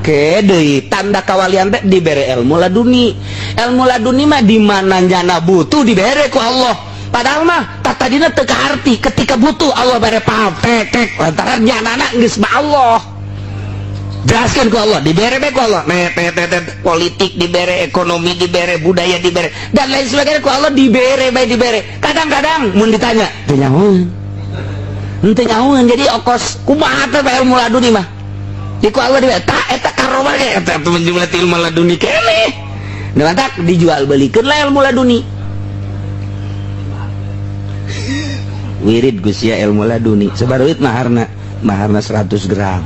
make deui tanda kawalian teh dibere ilmu laduni. Ilmu laduni mah di mana nyana butuh dibere ku Allah. Padahal mah tadina teu kaharti ketika butuh Allah bare paham tek lantaran nyanana geus ba Allah. Jelaskan ku Allah, dibere ku Allah. Politik dibere, ekonomi dibere, budaya dibere, dan lain sebagainya ku Allah dibere bae dibere. Kadang-kadang mun ditanya, teu nyahoeun. Henteu nyahoeun jadi okos kumaha teh ilmu laduni mah. Di ku Allah dibere, tah eta karoba ge eta menjumlah ilmu laduni keneh. Nah, tak dijual belikeun lah ilmu laduni. Wirid Gusia ilmu laduni sebaruit maharna 100 gram.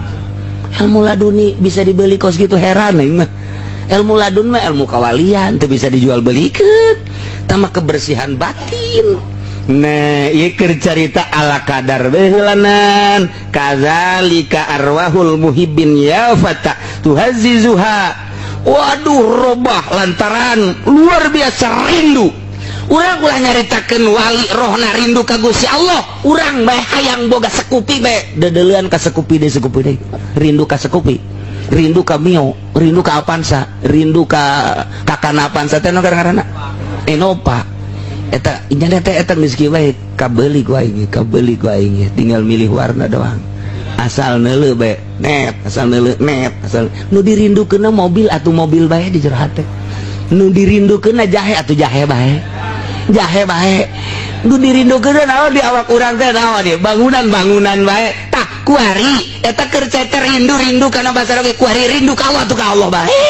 Ilmu laduni bisa dibeli kos gitu, heran mah. Ilmu ladun mah ilmu kawalian teu bisa dijual belikeun, tambah kebersihan batin. Nah, ieu keur carita ala kadar beulanan kadzalika arwahul muhibbin ya fata tuhazzizuha. Waduh, robah lantaran luar biasa rindu. Urang ulah nyaritakeun wali rohna rindu ka Gusti Allah, urang bae hayang boga sekupi bae dedeleuan ka sekupi deui sekupi deui. Rindu ka sekupi, rindu ka mio, rindu ka Avanza, rindu ka kakana Avanza teh nu ngaranna Innova. Eta nya teh eta geus kieu bae kabeuli ku aing, kabeuli ku aing, tinggal milih warna doang. Asal neuleuh bae, net, asal neuleuh net, asal nu dirindukeunna mobil atuh mobil bae di jero hate. Nu dirindukeunna jahe atuh jahe bae. Jahe bae nu dirindukeun naon di awak urang teh naon ieu bangunan bae tah kuari eta keur ceter rindu kana basa ge kuari rindu ka Allah tuh ka Allah bae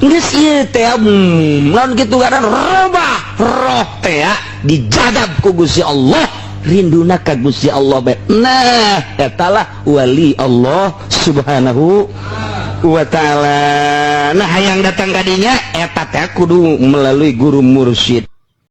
geus ieu teh lamun kitu ngaran robah roh teh dijadab ku Gusti Allah rinduna ka Gusti Allah bae. Nah eta lah wali Allah subhanahu wa ta'ala. Nah hayang datang ka dinya eta teh kudu melalui guru mursyid.